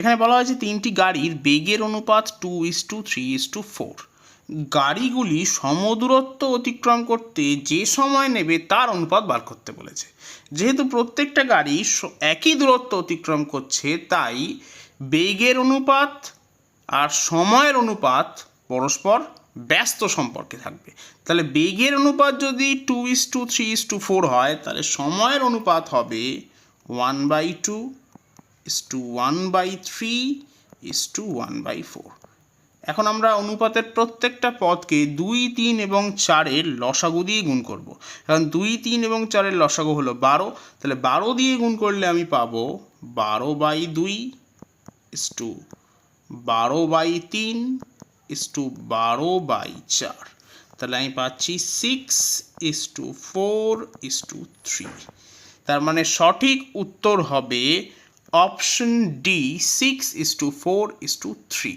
এখানে বলা হয়েছে তিনটি গাড়ির বেগের অনুপাত 2:3:4। গাড়িগুলি সমদূরত্ব অতিক্রম করতে যে সময় নেবে তার অনুপাত বার করতে বলেছে। যেহেতু প্রত্যেকটা গাড়ি একই দূরত্ব অতিক্রম করছে, তাই বেগের অনুপাত আর সময়ের অনুপাত পরস্পর ব্যস্ত সম্পর্কে থাকবে। তাহলে বেগের অনুপাত যদি 2:3:4 হয়, তাহলে সময়ের অনুপাত হবে 1/2:1/3:1/4। এখন আমরা অনুপাতের প্রত্যেকটা পদকে 2, 3 এবং 4-এর লসাগু দিয়ে গুণ করব। কারণ 2, 3 এবং 4-এর লসাগু হলো 12, তাহলে 12 দিয়ে গুণ করলে আমি পাবো 12/2:12/3:12/4। তাহলে আমি পাচ্ছি 6:4:3। তার মানে সঠিক উত্তর হবে অপশন ডি, 6:4:3।